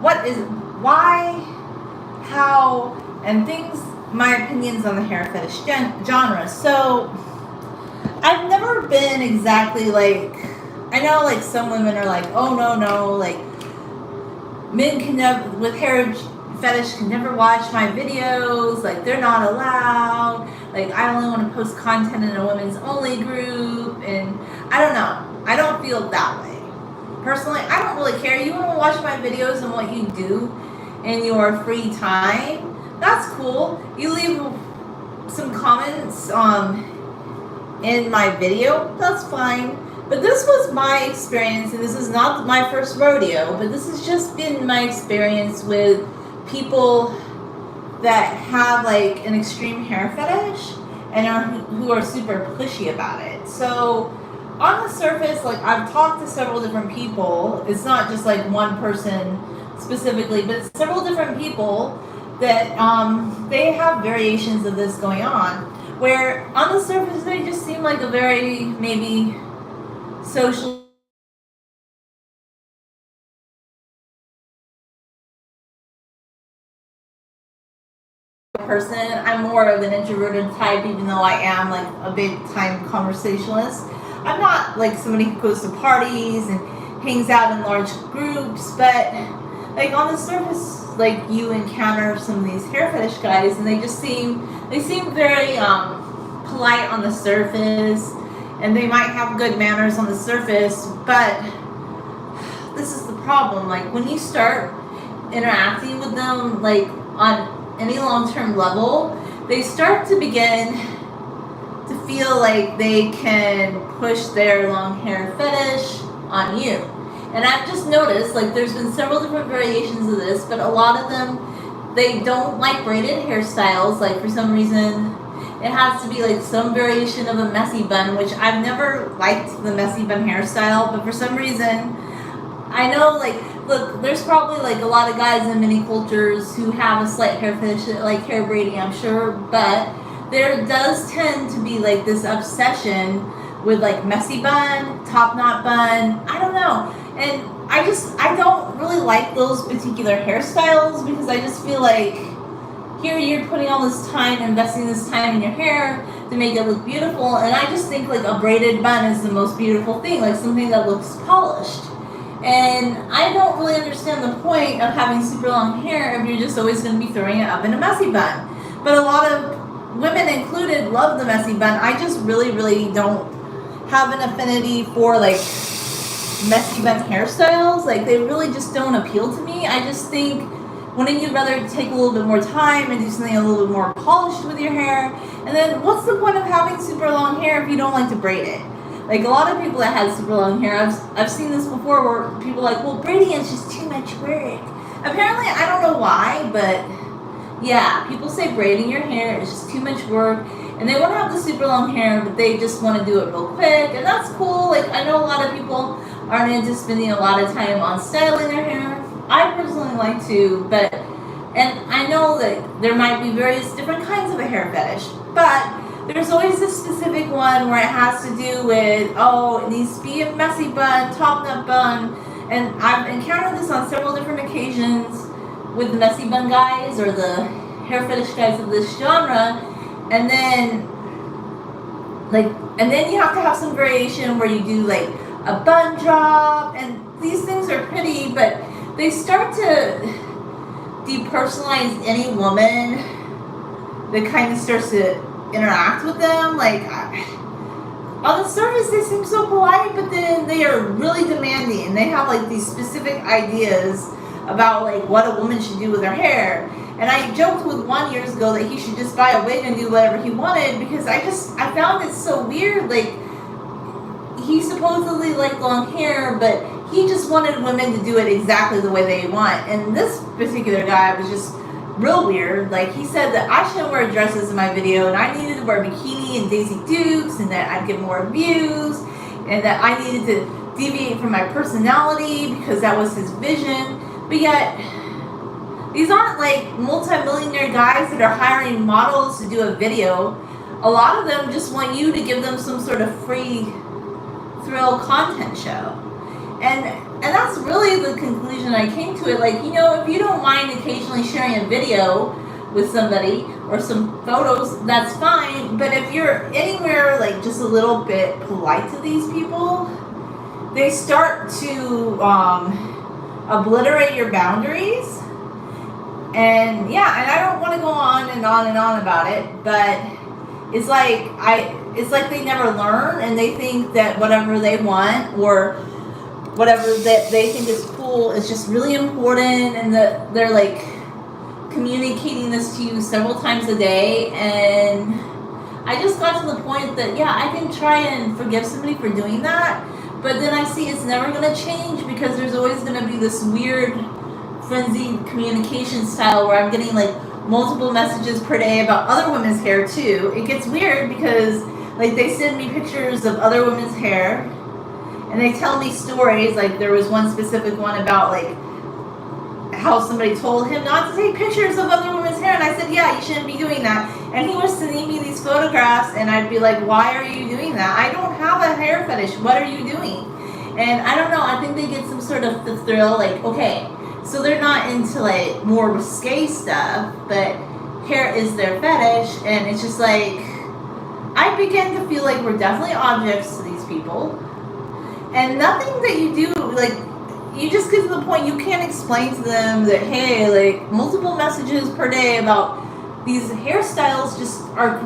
what is, why, how, and things, my opinions on the hair fetish genre. So, I've never been exactly like, I know like some women are like, oh no, like men can never, with hair fetish can never watch my videos, like they're not allowed, like I only want to post content in a women's only group, and I don't know, I don't feel that way. Personally, I don't really care. You want to watch my videos and what you do in your free time, that's cool. You leave some comments in my video, that's fine. But this was my experience, and this is not my first rodeo, but this has just been my experience with people that have like an extreme hair fetish and who are super pushy about it. So on the surface, like I've talked to several different people. It's not just like one person specifically, but several different people that they have variations of this going on. Where on the surface they just seem like a very maybe social person. I'm more of an introverted type, even though I am like a big time conversationalist. I'm not like somebody who goes to parties and hangs out in large groups, but like on the surface, like you encounter some of these hair fetish guys, and they seem very polite on the surface, and they might have good manners on the surface, but this is the problem. Like when you start interacting with them, like on any long-term level, they start to begin to feel like they can push their long hair fetish on you. And I've just noticed, like, there's been several different variations of this, but a lot of them, they don't like braided hairstyles. Like, for some reason, it has to be, like, some variation of a messy bun, which I've never liked the messy bun hairstyle, but for some reason, I know, like, look, there's probably, like, a lot of guys in many cultures who have a slight hair fetish, like hair braiding, I'm sure, but there does tend to be, like, this obsession with, like, messy bun, top knot bun, I don't know. And I don't really like those particular hairstyles, because I just feel like here you're putting all this time, investing this time in your hair to make it look beautiful, and I just think like a braided bun is the most beautiful thing, like something that looks polished. And I don't really understand the point of having super long hair if you're just always going to be throwing it up in a messy bun. But a lot of women included love the messy bun. I just really don't have an affinity for like messy bun hairstyles. Like they really just don't appeal to me. I just think, wouldn't you rather take a little bit more time and do something a little bit more polished with your hair? And then what's the point of having super long hair if you don't like to braid it? Like a lot of people that had super long hair, I've seen this before where people are like, well, braiding is just too much work. Apparently, I don't know why, but yeah, people say braiding your hair is just too much work, and they want to have the super long hair, but they just want to do it real quick, and that's cool. Like I know a lot of people aren't into spending a lot of time on styling their hair. I personally like to, but, and I know that there might be various different kinds of a hair fetish, but there's always this specific one where it has to do with, oh, it needs to be a messy bun, top knot bun, and I've encountered this on several different occasions with the messy bun guys or the hair fetish guys of this genre, and then you have to have some variation where you do like a bun drop, and these things are pretty, but they start to depersonalize any woman that kind of starts to interact with them. Like on the surface they seem so polite, but then they are really demanding, and they have like these specific ideas about like what a woman should do with her hair. And I joked with one years ago that he should just buy a wig and do whatever he wanted, because I found it so weird. Like he supposedly liked long hair, but he just wanted women to do it exactly the way they want. And this particular guy was just real weird. Like he said that I shouldn't wear dresses in my video, and I needed to wear a bikini and Daisy Dukes, and that I'd get more views, and that I needed to deviate from my personality because that was his vision. But yet these aren't like multi-millionaire guys that are hiring models to do a video. A lot of them just want you to give them some sort of free thrill content show. And that's really the conclusion I came to it. Like, if you don't mind occasionally sharing a video with somebody or some photos, that's fine. But if you're anywhere like just a little bit polite to these people, they start to obliterate your boundaries. And I don't want to go on and on and on about it, but it's like they never learn, and they think that whatever they want or whatever that they think is cool is just really important, and that they're like communicating this to you several times a day. And I just got to the point that I can try and forgive somebody for doing that, but then I see it's never going to change, because there's always going to be this weird frenzied communication style where I'm getting like multiple messages per day about other women's hair too. It gets weird because like they send me pictures of other women's hair, and they tell me stories. Like there was one specific one about like how somebody told him not to take pictures of other women's hair, and I said, you shouldn't be doing that. And he was sending me these photographs, and I'd be like, why are you doing that? I don't have a hair fetish. What are you doing? And I don't know, I think they get some sort of the thrill, like, okay, so they're not into like more risque stuff, but hair is their fetish. And it's just like, I begin to feel like we're definitely objects to these people, and nothing that you do, like, you just get to the point you can't explain to them that, hey, like multiple messages per day about these hairstyles just are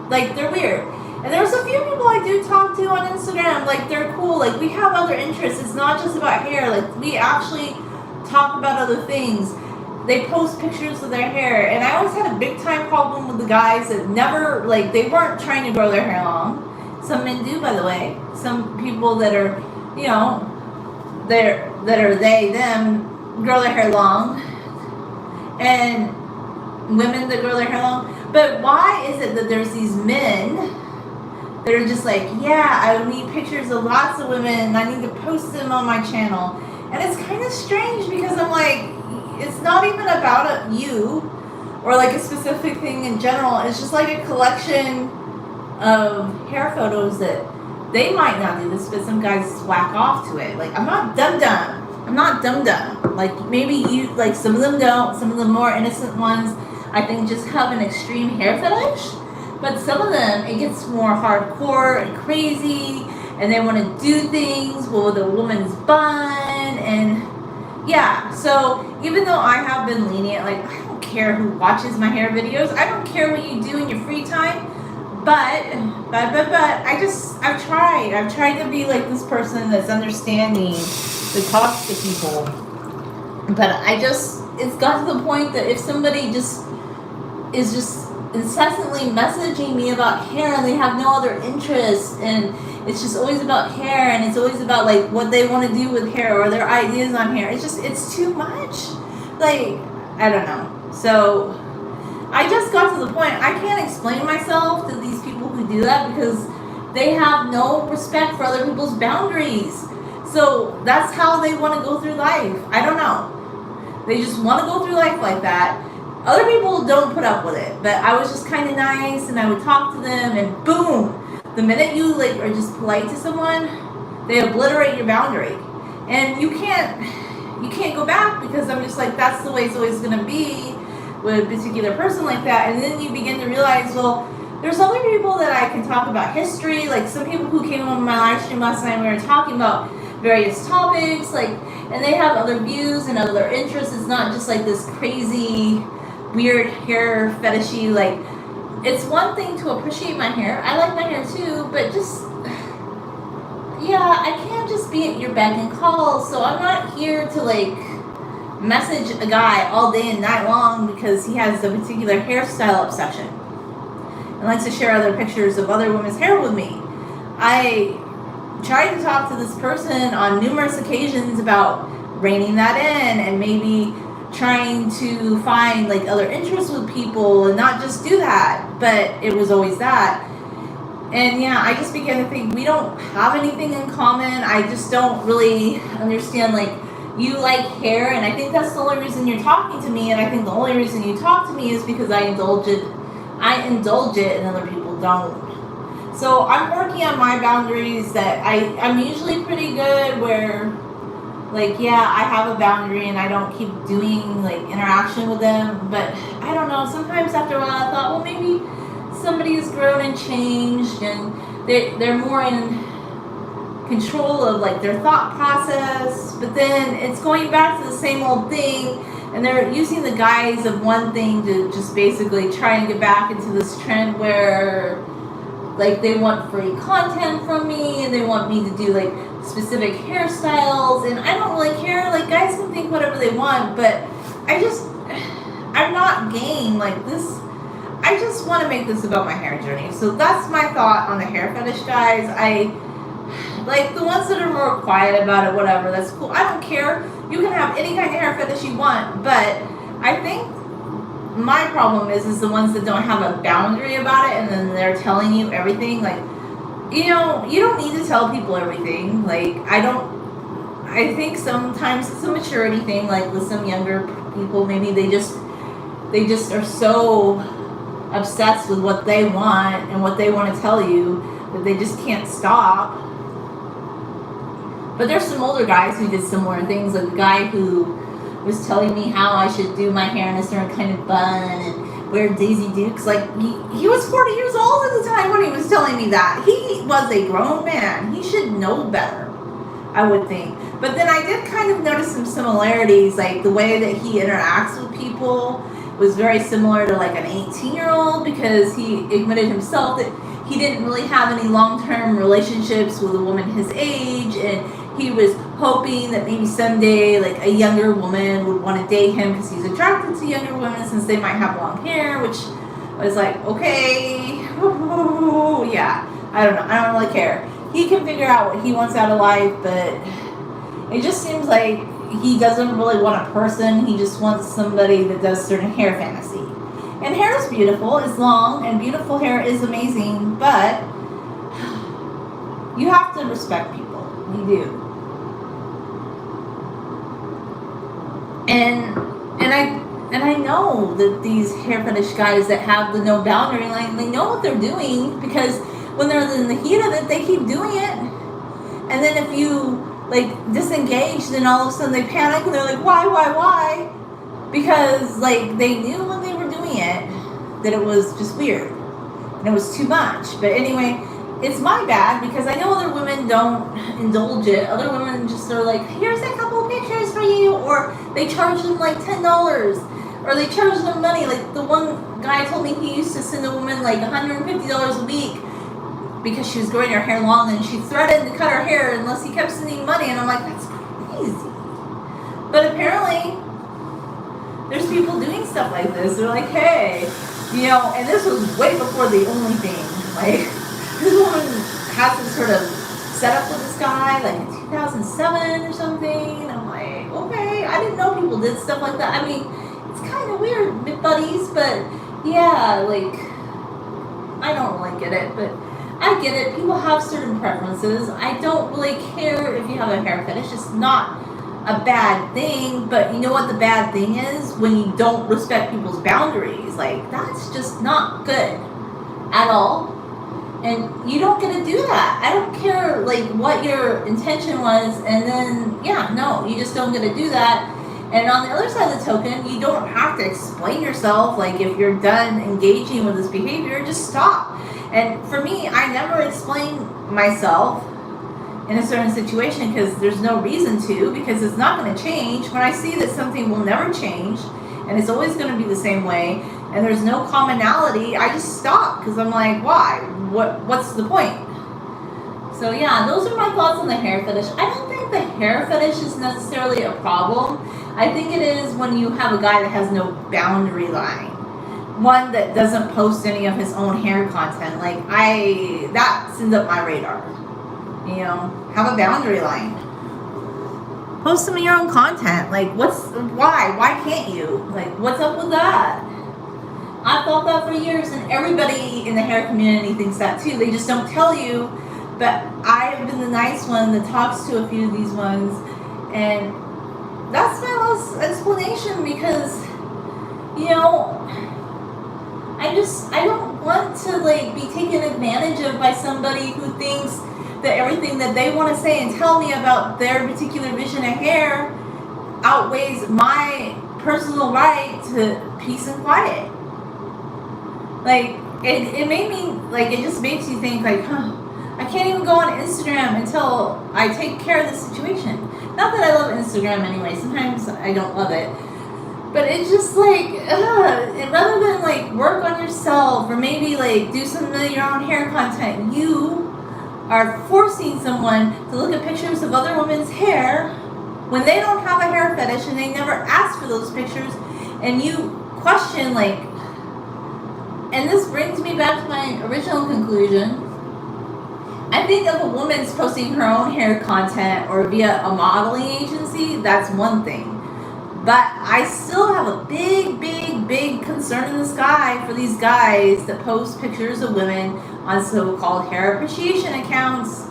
like, they're weird. And there's a few people I do talk to on Instagram, like they're cool, like we have other interests. It's not just about hair, like we actually talk about other things. They post pictures of their hair, and I always had a big time problem with the guys that never, like, they weren't trying to grow their hair long. Some men do, by the way. Some people that are, them grow their hair long, and women that grow their hair long. But why is it that there's these men that are just like, I need pictures of lots of women, and I need to post them on my channel? And it's kind of strange, because I'm like, it's not even about you or like a specific thing in general. It's just like a collection of hair photos that they might not do this, but some guys whack off to it. Like, I'm not dumb. Like, maybe you, like, some of them don't. Some of the more innocent ones, I think, just have an extreme hair fetish. But some of them, it gets more hardcore and crazy, and they want to do things with a woman's bun. And so even though I have been lenient, like, I don't care who watches my hair videos. I don't care what you do in your free time. But I've tried to be like this person that's understanding, to talk to people. But it's got to the point that if somebody is just incessantly messaging me about hair, and they have no other interest, and it's just always about hair, and it's always about like what they want to do with hair or their ideas on hair, it's too much. Like, I don't know. So I just got to the point, I can't explain myself to these people who do that, because they have no respect for other people's boundaries. So that's how they want to go through life. I don't know. They just want to go through life like that. Other people don't put up with it, but I was just kind of nice, and I would talk to them, and boom, the minute you like are just polite to someone, they obliterate your boundary, and you can't go back, because I'm just like, that's the way it's always going to be with a particular person like that. And then you begin to realize, well, there's other people that I can talk about history, like some people who came on my live stream last night, we were talking about various topics, like, and they have other views and other interests. It's not just like this crazy weird hair fetishy, like, it's one thing to appreciate my hair. I like my hair too, but just, I can't just be at your beck and call. So I'm not here to like message a guy all day and night long because he has a particular hairstyle obsession and likes to share other pictures of other women's hair with me. I tried to talk to this person on numerous occasions about reining that in, and maybe trying to find like other interests with people and not just do that, but it was always that. And I just began to think we don't have anything in common. I just don't really understand, like, you like hair, and I think that's the only reason you're talking to me, and I think the only reason you talk to me is because I indulge it and other people don't. So I'm working on my boundaries that I'm usually pretty good where, like, yeah, I have a boundary and I don't keep doing, like, interaction with them. But I don't know, sometimes after a while I thought, well, maybe somebody has grown and changed and they're more in control of, like, their thought process. But then it's going back to the same old thing, and they're using the guise of one thing to just basically try and get back into this trend where, like, they want free content from me and they want me to do, like, specific hairstyles, and I don't really care. Like, guys can think whatever they want, but I'm not game like this. I just want to make this about my hair journey. So that's my thought on the hair fetish guys. I like the ones that are more quiet about it, whatever, that's cool. I don't care. You can have any kind of hair fetish you want, but I think my problem is the ones that don't have a boundary about it and then they're telling you everything. Like, you know, you don't need to tell people everything. Like, I think sometimes it's a maturity thing, like with some younger people, maybe they just are so obsessed with what they want and what they want to tell you that they just can't stop. But there's some older guys who did similar things, like the guy who was telling me how I should do my hair in a certain kind of bun and wear Daisy Dukes. Like, he was 40 years old at the time when he was telling me that. He was a grown man. He should know better, I would think. But then I did kind of notice some similarities, like the way that he interacts with people was very similar to like an 18-year-old, because he admitted himself that he didn't really have any long-term relationships with a woman his age, and he was hoping that maybe someday like a younger woman would want to date him because he's attracted to younger women since they might have long hair, which was like, okay, yeah, I don't know, I don't really care. He can figure out what he wants out of life, but it just seems like he doesn't really want a person. He just wants somebody that does certain hair fantasy. And hair is beautiful, it's long, and beautiful hair is amazing, but you have to respect people. You do. And I know that these hair fetish guys that have the no boundary line, they know what they're doing, because when they're in the heat of it, they keep doing it. And then if you like disengage, then all of a sudden they panic and they're like, why? Because like they knew when they were doing it that it was just weird and it was too much. But anyway, it's my bad, because I know other women don't indulge it. Other women just are like, here's a couple of pictures for you, or they charge them like $10, or they charge them money. Like the one guy told me he used to send a woman like $150 a week because she was growing her hair long and she threatened to cut her hair unless he kept sending money. And I'm like, that's crazy. But apparently there's people doing stuff like this. They're like, hey, you know, and this was way before the only thing. Like, this woman has some sort of setup with this guy, like in 2007 or something. I'm like, okay, I didn't know people did stuff like that. I mean, it's kind of weird, buddies, but yeah, like, I don't really get it, but I get it. People have certain preferences. I don't really care if you have a hair fetish. It's not a bad thing, but you know what the bad thing is? When you don't respect people's boundaries. Like, that's just not good at all. And you don't get to do that. I don't care like what your intention was, and then yeah, no, you just don't get to do that. And on the other side of the token, you don't have to explain yourself. Like, if you're done engaging with this behavior, just stop. And for me, I never explain myself in a certain situation because there's no reason to, because it's not going to change. When I see that something will never change and it's always going to be the same way and there's no commonality, I just stop, because I'm like, why? What's the point? So yeah, those are my thoughts on the hair fetish. I don't think the hair fetish is necessarily a problem. I think it is when you have a guy that has no boundary line. One that doesn't post any of his own hair content. Like, that sends up my radar. You know, have a boundary line. Post some of your own content. Like, why can't you? Like, what's up with that? I've thought that for years, and everybody in the hair community thinks that too. They just don't tell you. But I've been the nice one that talks to a few of these ones, and that's my last explanation, because, you know, I don't want to like be taken advantage of by somebody who thinks that everything that they want to say and tell me about their particular vision of hair outweighs my personal right to peace and quiet. Like, it made me, like, it just makes you think, like, I can't even go on Instagram until I take care of the situation. Not that I love Instagram anyway, sometimes I don't love it. But it's just like, rather than like work on yourself or maybe like do some of your own hair content, you are forcing someone to look at pictures of other women's hair when they don't have a hair fetish and they never ask for those pictures, and you question like, and this brings me back to my original conclusion. I think if a woman's posting her own hair content or via a modeling agency, that's one thing. But I still have a big concern in the sky for these guys that post pictures of women on so-called hair appreciation accounts,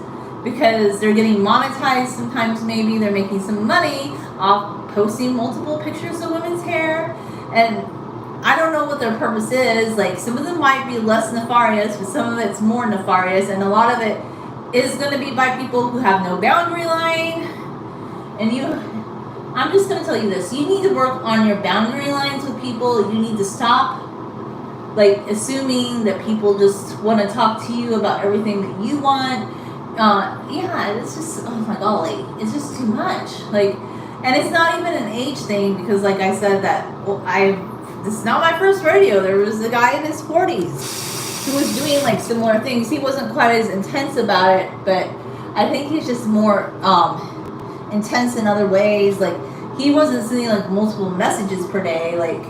because they're getting monetized sometimes. Maybe they're making some money off posting multiple pictures of women's hair, and I don't know what their purpose is. Like, some of them might be less nefarious, but some of it's more nefarious, and a lot of it is going to be by people who have no boundary line. And I'm just going to tell you this. You need to work on your boundary lines with people. You need to stop, like, assuming that people just want to talk to you about everything that you want. Yeah, it's just, oh my golly, it's just too much. Like, and it's not even an age thing, because like I said, this is not my first rodeo. There was a guy in his 40s who was doing like similar things. He wasn't quite as intense about it, but I think he's just more intense in other ways. Like, he wasn't sending like multiple messages per day, like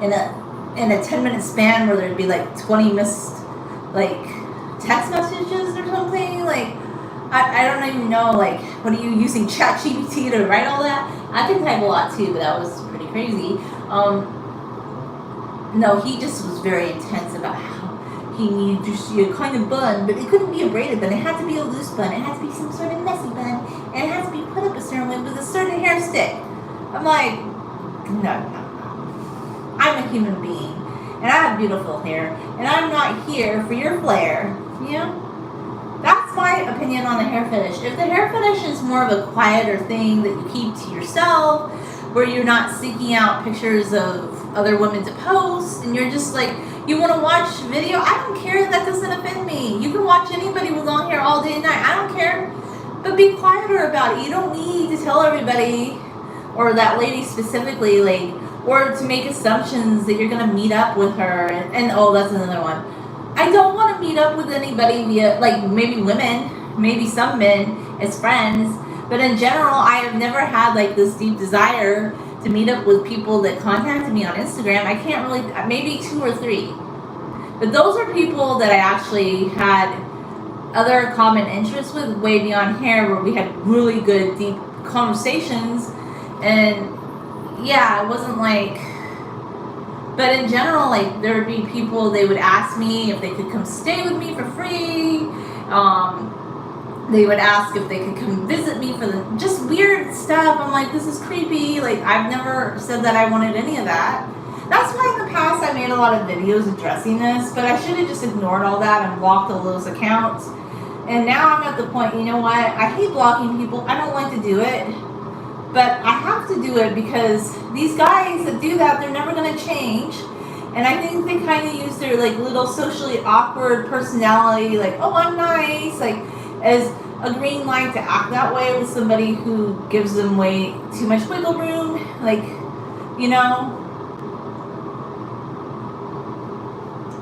in a 10-minute span where there'd be like 20 missed like text messages or something. Like, I don't even know, like, what are you using ChatGPT to write all that? I can type a lot too, but that was pretty crazy. No, he just was very intense about how he needed to see a kind of bun, but it couldn't be a braided bun. It had to be a loose bun. It had to be some sort of messy bun, and it had to be put up a certain way with a certain hair stick. I'm like, no. I'm a human being, and I have beautiful hair, and I'm not here for your flair. You know? That's my opinion on the hair fetish. If the hair fetish is more of a quieter thing that you keep to yourself, where you're not seeking out pictures of other women to post, and you're just like, you want to watch video, I don't care. That doesn't offend me. You can watch anybody with long hair all day and night. I don't care. But be quieter about it. You don't need to tell everybody, or that lady specifically, like, or to make assumptions that you're going to meet up with her. And oh, that's another one. I don't want to meet up with anybody via, like, maybe women, maybe some men as friends. But in general, I have never had like this deep desire to meet up with people that contacted me on Instagram. I can't really, maybe 2 or 3. But those are people that I actually had other common interests with, way beyond hair, where we had really good, deep conversations. And yeah, it wasn't like, but in general, like, there would be people, they would ask me if they could come stay with me for free. They would ask if they could come visit me for the just weird stuff. I'm like, this is creepy. Like, I've never said that I wanted any of that. That's why in the past I made a lot of videos addressing this, but I should have just ignored all that and blocked all those accounts. And now I'm at the point, you know what? I hate blocking people. I don't like to do it, but I have to do it because these guys that do that, they're never going to change. And I think they kind of use their like little socially awkward personality, like, oh, I'm nice, like, as a green light to act that way with somebody who gives them way too much wiggle room. Like, you know,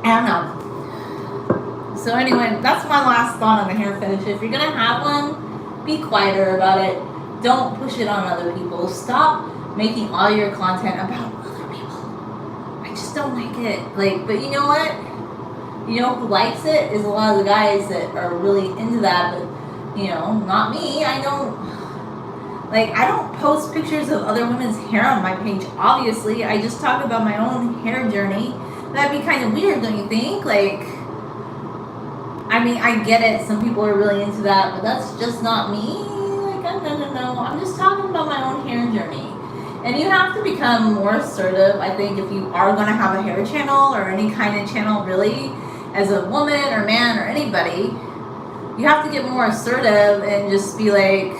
I don't know. So anyway, that's my last thought on the hair fetish. If you're gonna have one, be quieter about it. Don't push it on other people. Stop making all your content about other people. I just don't like it. Like, but you know what? You know who likes it is a lot of the guys that are really into that, but, you know, not me. I don't post pictures of other women's hair on my page, obviously. I just talk about my own hair journey. That'd be kind of weird, don't you think? Like, I mean, I get it. Some people are really into that, but that's just not me. Like, no. I'm just talking about my own hair journey. And you have to become more assertive, I think, if you are going to have a hair channel or any kind of channel, really. as a woman or man or anybody, you have to get more assertive and just be like,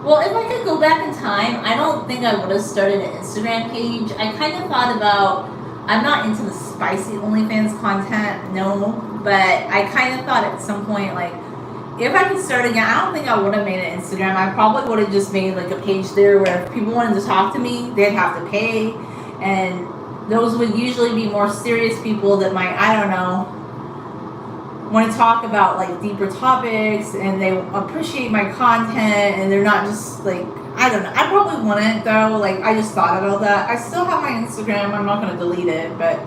well, if I could go back in time, I don't think I would have started an Instagram page. I kind of thought about, I'm not into the spicy OnlyFans content, no, but I kind of thought at some point, like, if I could start again, I don't think I would have made an Instagram. I probably would have just made like a page there where if people wanted to talk to me, they'd have to pay. And those would usually be more serious people that might, I don't know, want to talk about like deeper topics and they appreciate my content and they're not just like, I don't know. I probably wouldn't though. Like, I just thought about that. I still have my Instagram. I'm not going to delete it, but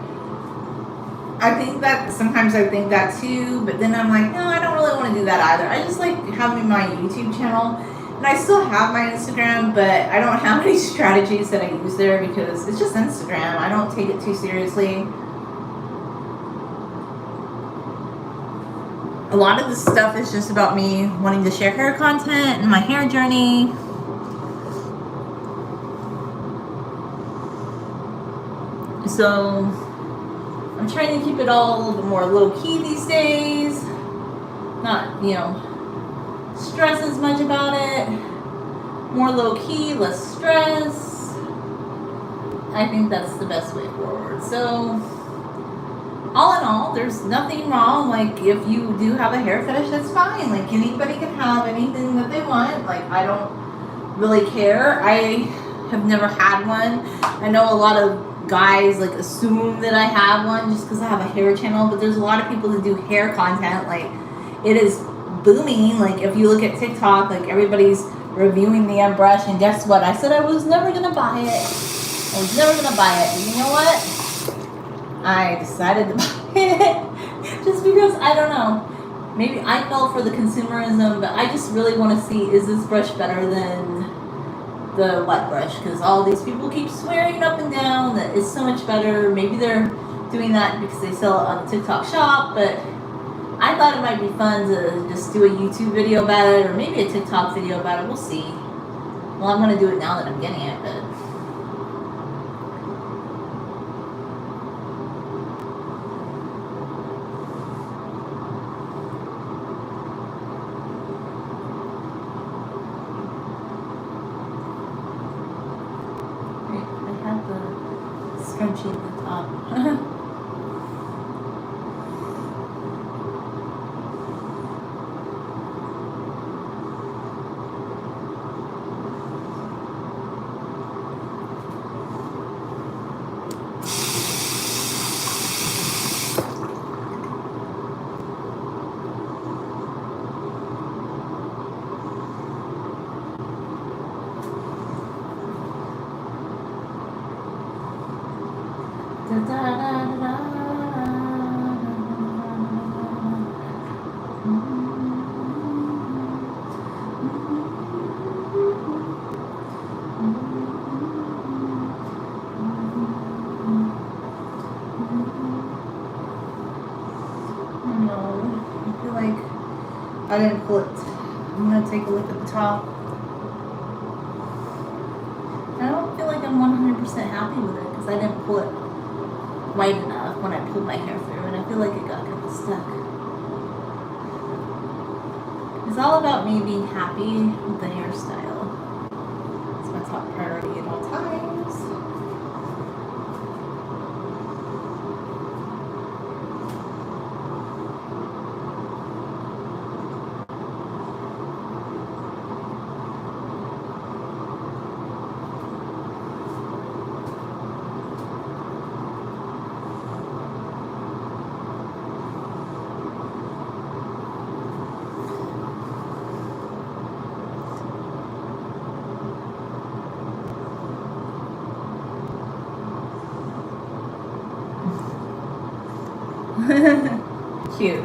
I think that sometimes I think that too, but then I'm like, no, I don't really want to do that either. I just like having my YouTube channel, and I still have my Instagram, but I don't have any strategies that I use there because it's just Instagram. I don't take it too seriously. A lot of this stuff is just about me wanting to share hair content and my hair journey. So I'm trying to keep it all a little bit more low-key these days. Not, stress as much about it. More low-key, less stress. I think that's the best way forward. So, all in all, there's nothing wrong. Like, if you do have a hair fetish, that's fine. Like, anybody can have anything that they want. Like, I don't really care. I have never had one. I know a lot of guys like assume that I have one just because I have a hair channel, but there's a lot of people that do hair content. Like, it is booming. Like, if you look at TikTok, like, everybody's reviewing the airbrush, and guess what? I said I was never gonna buy it. I was never gonna buy it. But you know what? I decided to buy it just because, I don't know, maybe I fell for the consumerism, but I just really want to see, is this brush better than the wet brush? Because all these people keep swearing up and down that it's so much better. Maybe they're doing that because they sell it on the TikTok shop, but I thought it might be fun to just do a YouTube video about it, or maybe a TikTok video about it. We'll see. Well, I'm going to do it now that I'm getting it, but scrunchie at the top. I didn't pull it. I'm going to take a look at the top. I don't feel like I'm 100% happy with it because I didn't pull it wide enough when I pulled my hair through, and I feel like it got kind of stuck. It's all about me being happy with the hairstyle. It's my top priority at all times. Cute.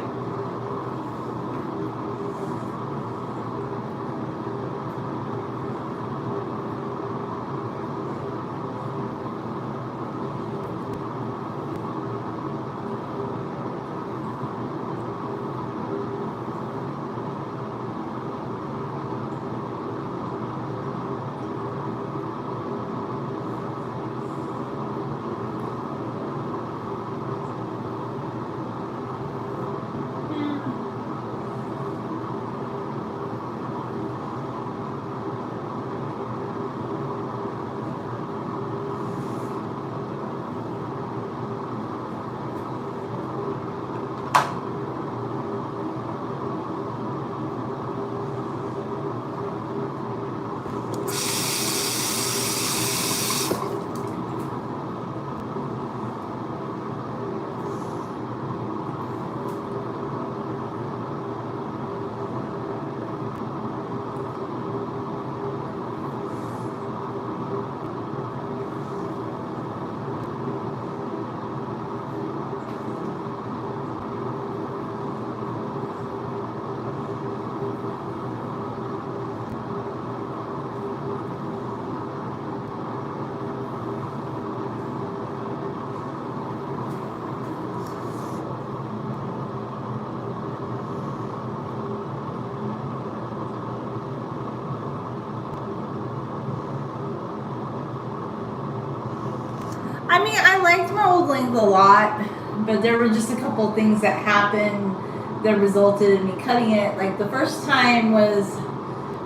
I mean, I liked my old length a lot, but there were just a couple things that happened that resulted in me cutting it. Like the first time was,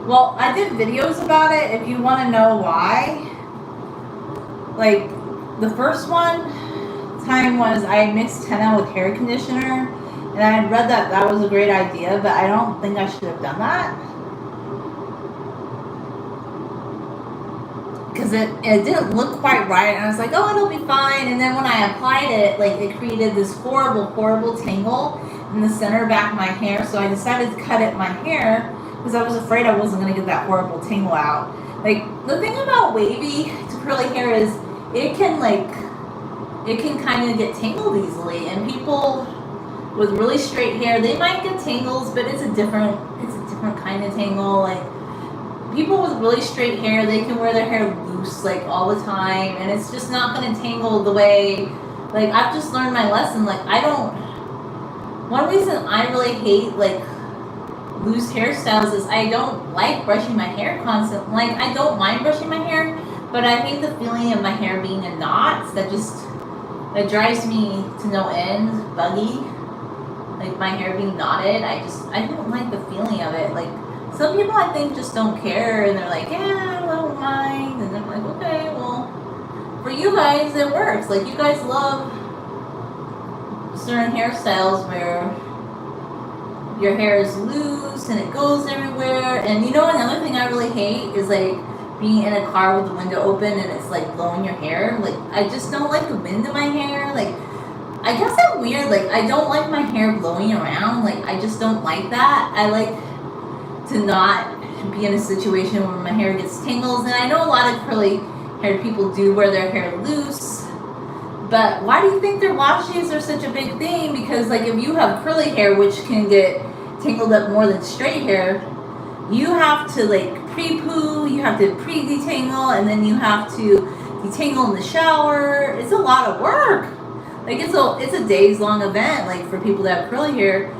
well, I did videos about it if you want to know why. Like the first time was I mixed henna with hair conditioner, and I had read that that was a great idea, but I don't think I should have done that. Because it didn't look quite right, and I was like, oh, it'll be fine. And then when I applied it, like it created this horrible tangle in the center back of my hair. So I decided to cut it in my hair because I was afraid I wasn't going to get that horrible tangle out. Like the thing about wavy to curly hair is it can kind of get tangled easily, and people with really straight hair, they might get tangles, but it's a different kind of tangle. Like people with really straight hair, they can wear their hair loose like all the time, and it's just not going to tangle the way, like I've just learned my lesson. Like one reason I really hate like loose hairstyles is I don't like brushing my hair constantly. Like I don't mind brushing my hair, but I hate the feeling of my hair being in knots. That drives me to no end, buggy. Like my hair being knotted, I don't like the feeling of it. Like some people I think just don't care, and they're like, yeah, I don't mind, and I'm like, okay, well, for you guys it works. Like you guys love certain hairstyles where your hair is loose and it goes everywhere. And you know, another thing I really hate is like being in a car with the window open and it's like blowing your hair. Like I just don't like the wind in my hair. Like I guess I'm weird. Like I don't like my hair blowing around. Like I just don't like that. I like to not be in a situation where my hair gets tangles. And I know a lot of curly haired people do wear their hair loose, but why do you think their washes are such a big thing? Because like if you have curly hair, which can get tangled up more than straight hair, you have to like pre-poo, you have to pre-detangle, and then you have to detangle in the shower. It's a lot of work. Like it's a days long event, like for people that have curly hair,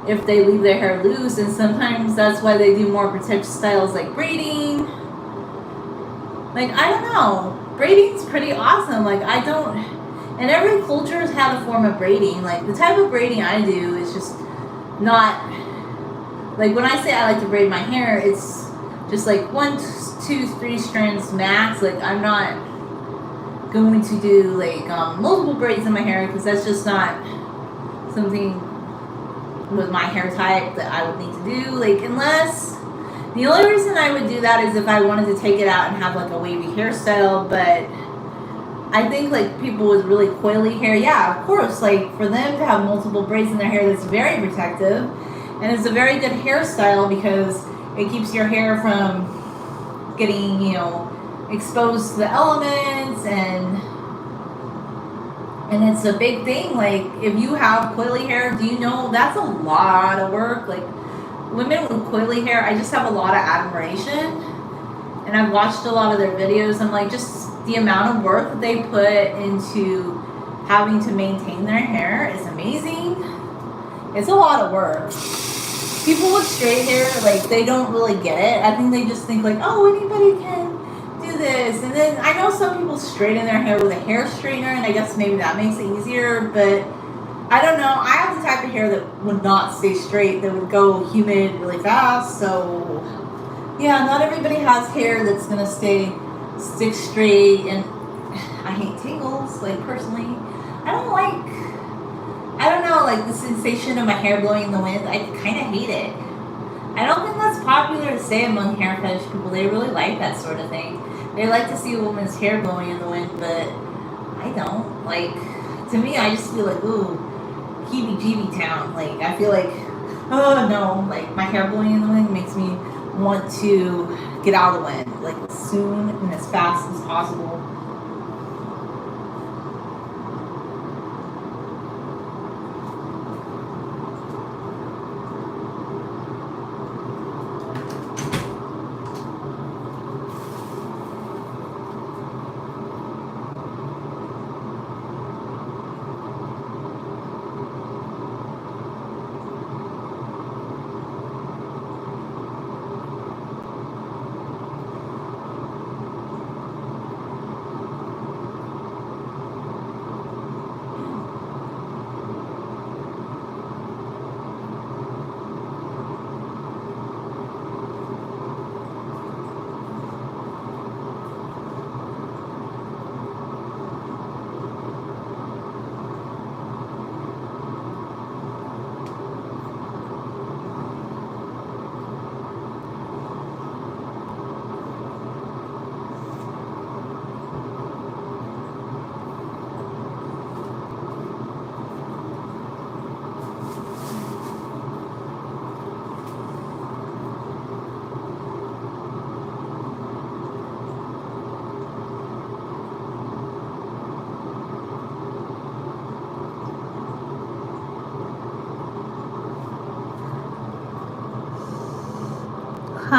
if they leave their hair loose. And sometimes that's why they do more protective styles like braiding. Like I don't know, braiding's pretty awesome. Like and every culture has had a form of braiding. Like the type of braiding I do is just not, like when I say I like to braid my hair, it's just like 1, 2, 3 strands max. Like I'm not going to do like multiple braids in my hair, because that's just not something with my hair type that I would need to do. Like unless, the only reason I would do that is if I wanted to take it out and have like a wavy hairstyle. But I think like people with really coily hair, yeah, of course, like for them to have multiple braids in their hair, that's very protective, and it's a very good hairstyle because it keeps your hair from getting, exposed to the elements, and it's a big thing. Like if you have coily hair, do you know that's a lot of work? Like women with coily hair, I just have a lot of admiration, and I've watched a lot of their videos. I'm like, just the amount of work that they put into having to maintain their hair is amazing. It's a lot of work. People with straight hair, like they don't really get it. I think they just think like, oh, anybody can do this. And then I know some people straighten their hair with a hair straightener, and I guess maybe that makes it easier, but I don't know. I have the type of hair that would not stay straight, that would go humid really fast. So yeah, not everybody has hair that's gonna stick straight. And I hate tangles. Like personally, I don't know, like the sensation of my hair blowing in the wind. I kind of hate it. I don't think that's popular to say among hair fetish people. They really like that sort of thing. They like to see a woman's hair blowing in the wind, but I don't. Like, to me, I just feel like, ooh, heebie-jeebie town. Like, I feel like, oh no, like my hair blowing in the wind makes me want to get out of the wind, like as soon and as fast as possible.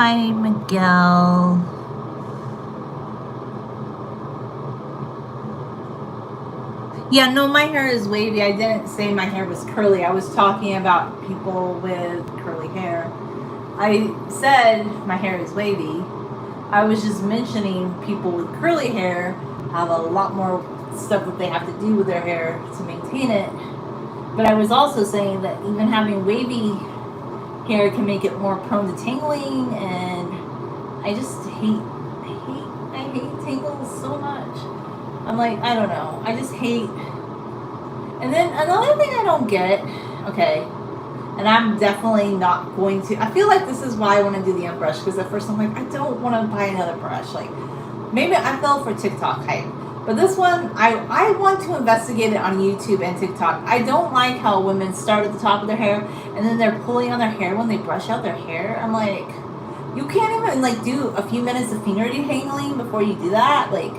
Hi, Miguel. Yeah, no, my hair is wavy. I didn't say my hair was curly. I was talking about people with curly hair. I said my hair is wavy. I was just mentioning people with curly hair have a lot more stuff that they have to do with their hair to maintain it. But I was also saying that even having wavy hair can make it more prone to tangling, and I just I hate tangles so much. I'm like, I don't know. I just hate. And then another thing I don't get, okay, and I'm definitely not going to. I feel like this is why I want to do the end brush, because at first I'm like, I don't want to buy another brush. Like, maybe I fell for TikTok hype. But this one, I want to investigate it on YouTube and TikTok. I don't like how women start at the top of their hair and then they're pulling on their hair when they brush out their hair. I'm like, you can't even like do a few minutes of finger detangling before you do that. Like,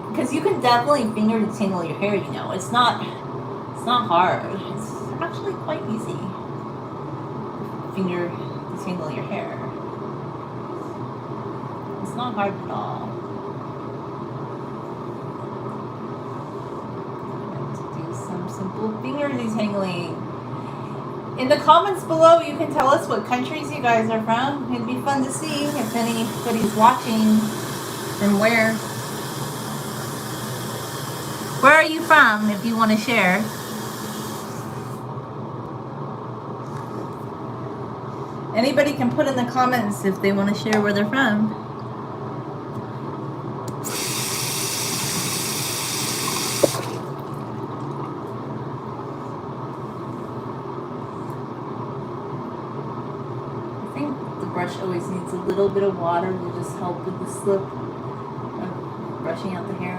because you can definitely finger detangle your hair, you know. It's not hard. It's actually quite easy. Finger detangle your hair. It's not hard at all. Simple finger detangling. In the comments below, you can tell us what countries you guys are from. It'd be fun to see if anybody's watching from where. Where are you from, if you want to share? Anybody can put in the comments if they want to share where they're from. Brush always needs a little bit of water to just help with the slip of brushing out the hair.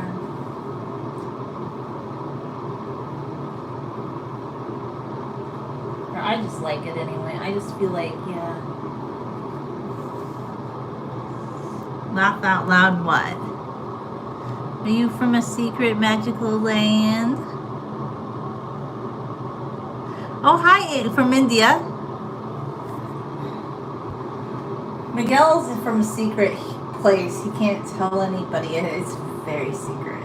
Or I just like it anyway. I just feel like, yeah. Laugh out loud what? Are you from a secret magical land? Oh, hi, from India. Miguel's from a secret place. He can't tell anybody. It's very secret.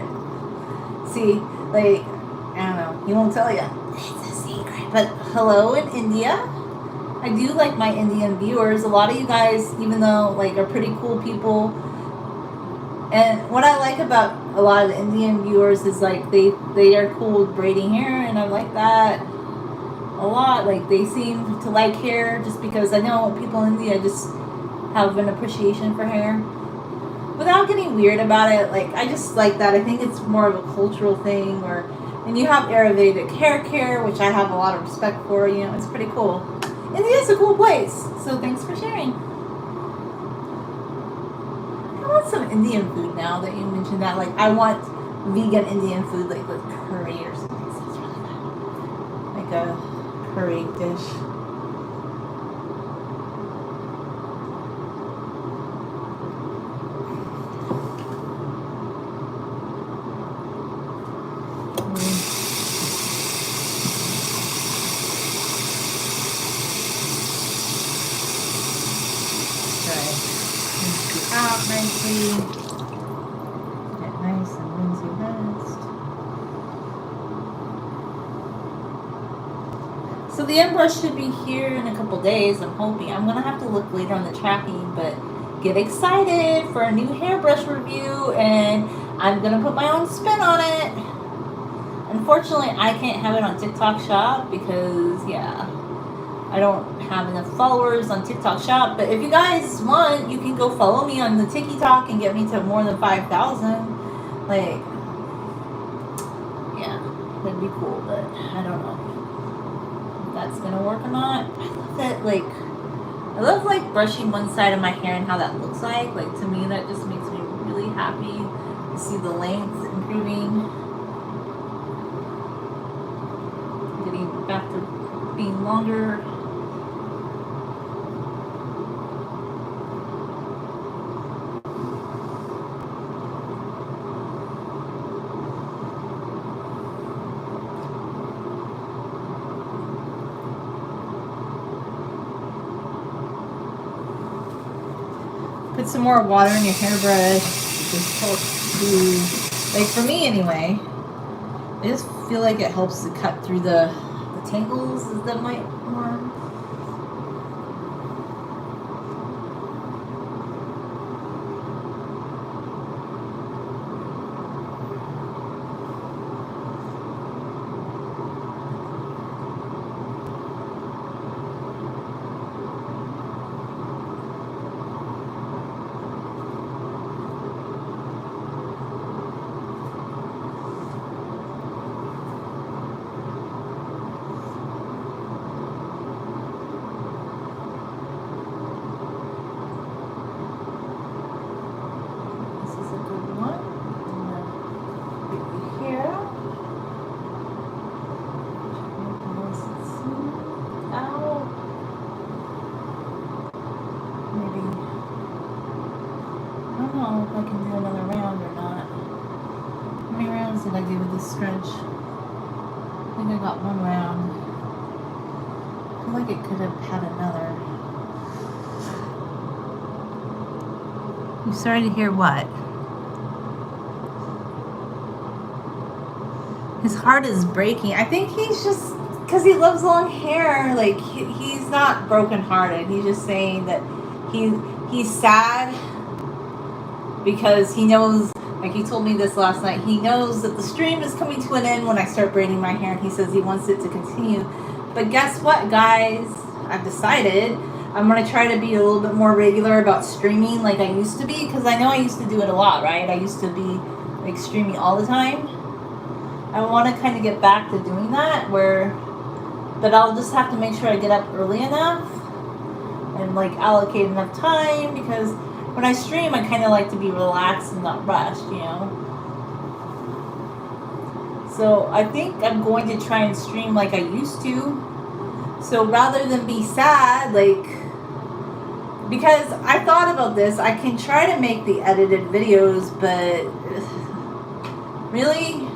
See, like, I don't know. He won't tell you. It's a secret. But hello in India. I do like my Indian viewers. A lot of you guys, even though, like, are pretty cool people. And what I like about a lot of the Indian viewers is, like, they are cool with braiding hair. And I like that a lot. Like, they seem to like hair just because I know people in India just have an appreciation for hair without getting weird about it. Like, I just like that. I think it's more of a cultural thing. And you have Ayurvedic hair care, which I have a lot of respect for. You know, it's pretty cool. India's a cool place, so thanks for sharing. I want some Indian food now that you mentioned that. Like, I want vegan Indian food, like with curry or something. So it's really good. Like a curry dish. Out nicely. Get nice and Lindsay rest. So the end brush should be here in a couple days, I'm hoping. I'm gonna have to look later on the tracking, but get excited for a new hairbrush review, and I'm gonna put my own spin on it. Unfortunately, I can't have it on TikTok Shop because, yeah, I don't have enough followers on TikTok Shop. But if you guys want, you can go follow me on the TikTok and get me to more than 5,000. Like, yeah, that'd be cool. But I don't know if that's gonna work or not. I love that. Like, I love like brushing one side of my hair and how that looks like. Like, to me, that just makes me really happy to see the length improving, getting back to being longer. Put some more water in your hairbrush. It just helps to, like for me anyway, I just feel like it helps to cut through the tangles that might form. Did I do with this stretch? I think I got one round. I feel like it could have had another. You sorry to hear what? His heart is breaking. I think he's just, because he loves long hair, like he's not brokenhearted. He's just saying that he's sad because he knows, like he told me this last night, he knows that the stream is coming to an end when I start braiding my hair, and he says he wants it to continue. But guess what, guys? I've decided I'm going to try to be a little bit more regular about streaming like I used to be, because I know I used to do it a lot, right? I used to be like streaming all the time. I want to kind of get back to doing that, but I'll just have to make sure I get up early enough and like allocate enough time, because when I stream, I kind of like to be relaxed and not rushed, you know? So I think I'm going to try and stream like I used to. So rather than be sad, like, because I thought about this, I can try to make the edited videos, but really,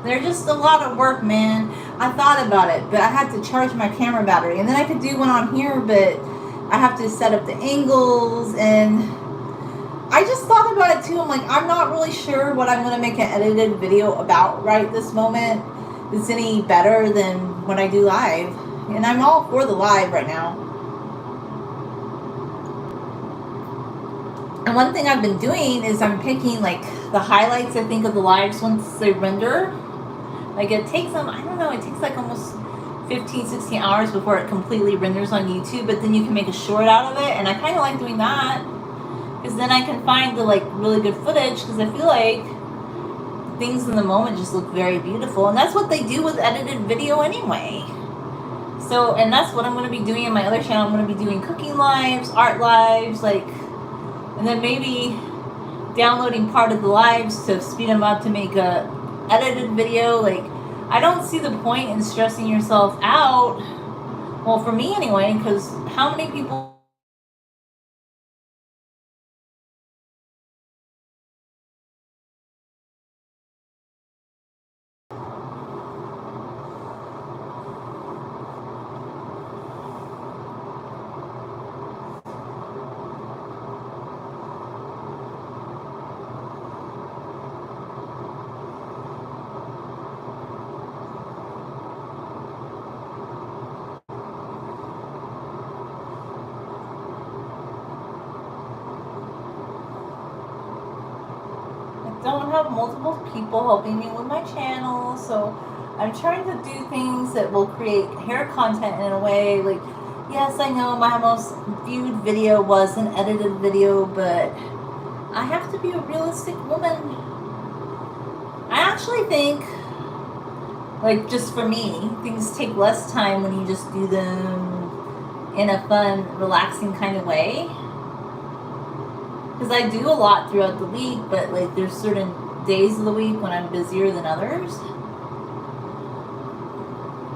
they're just a lot of work, man. I thought about it, but I had to charge my camera battery, and then I could do one on here, but I have to set up the angles, and I just thought about it too. I'm like, I'm not really sure what I'm going to make an edited video about right this moment is any better than when I do live. And I'm all for the live right now. And one thing I've been doing is I'm picking like the highlights, I think, of the lives once they render. Like it takes them, I don't know, it takes like almost 15, 16 hours before it completely renders on YouTube. But then you can make a short out of it. And I kind of like doing that, because then I can find the like really good footage, because I feel like things in the moment just look very beautiful, and that's what they do with edited video anyway. So, and that's what I'm going to be doing in my other channel. I'm going to be doing cooking lives, art lives, like, and then maybe downloading part of the lives to speed them up to make a edited video. Like, I don't see the point in stressing yourself out, well, for me anyway, because how many people don't have multiple people helping me with my channel, so I'm trying to do things that will create hair content in a way. Like, yes, I know my most viewed video was an edited video, but I have to be a realistic woman. I actually think, like, just for me, things take less time when you just do them in a fun, relaxing kind of way. Because I do a lot throughout the week, but like there's certain days of the week when I'm busier than others.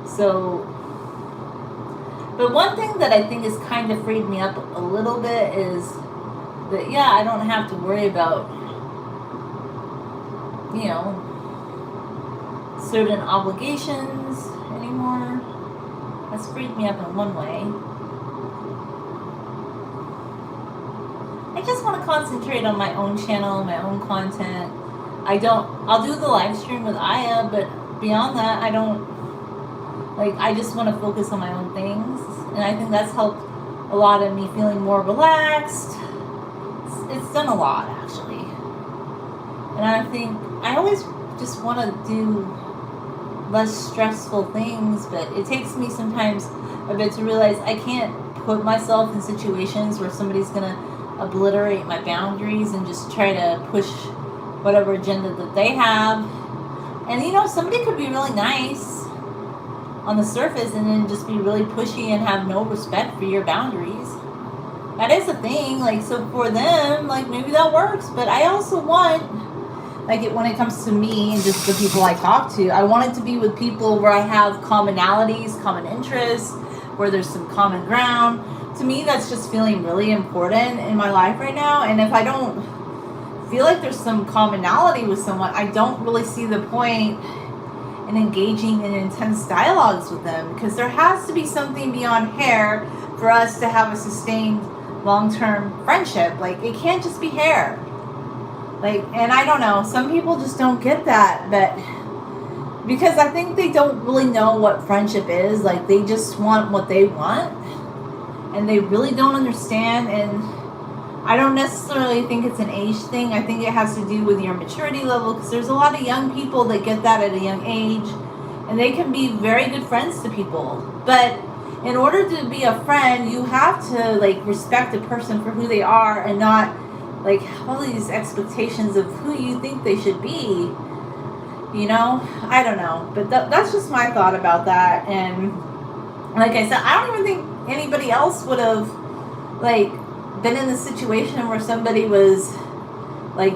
So, but one thing that I think has kind of freed me up a little bit is that, yeah, I don't have to worry about, you know, certain obligations anymore. That's freed me up in one way. I just want to concentrate on my own channel, my own content. I'll do the live stream with Aya, but beyond that, I just want to focus on my own things. And I think that's helped a lot of me feeling more relaxed. It's done a lot, actually. And I think I always just want to do less stressful things, but it takes me sometimes a bit to realize I can't put myself in situations where somebody's going to obliterate my boundaries and just try to push whatever agenda that they have. And somebody could be really nice on the surface and then just be really pushy and have no respect for your boundaries. That is a thing. So for them, maybe that works, but I also want, when it comes to me and just the people I talk to, I want it to be with people where I have commonalities, common interests, where there's some common ground. To me, that's just feeling really important in my life right now. And if I don't feel like there's some commonality with someone, I don't really see the point in engaging in intense dialogues with them, because there has to be something beyond hair for us to have a sustained long-term friendship. It can't just be hair. And I don't know, some people just don't get that, but because I think they don't really know what friendship is. They just want what they want, and they really don't understand. And I don't necessarily think it's an age thing. I think it has to do with your maturity level, because there's a lot of young people that get that at a young age, and they can be very good friends to people. But in order to be a friend, you have to respect a person for who they are, and not all these expectations of who you think they should be. I don't know, but that's just my thought about that. And like I said, I don't even think anybody else would have been in the situation where somebody was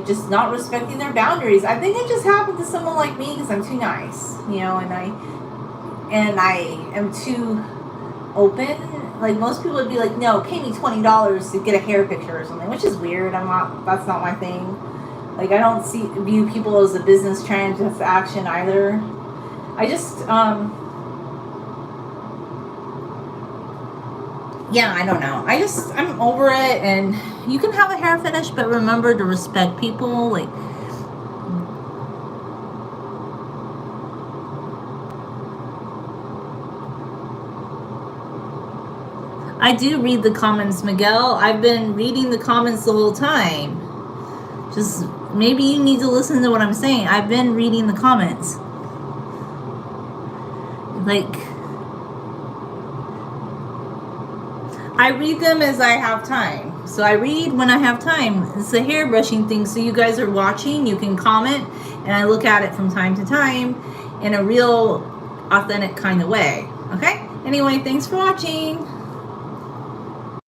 just not respecting their boundaries. I think it just happened to someone like me because I'm too nice, and I am too open. Most people would be like, no, pay me $20 to get a hair picture or something, which is weird. That's not my thing. I don't view people as a business transaction either. I just, I don't know. I'm over it, and you can have a hair fetish, but remember to respect people. I do read the comments, Miguel. I've been reading the comments the whole time. Just maybe you need to listen to what I'm saying. I've been reading the comments. I read them as I have time. So I read when I have time. It's a hair brushing thing. So you guys are watching, you can comment, and I look at it from time to time in a real authentic kind of way. Okay? Anyway, thanks for watching.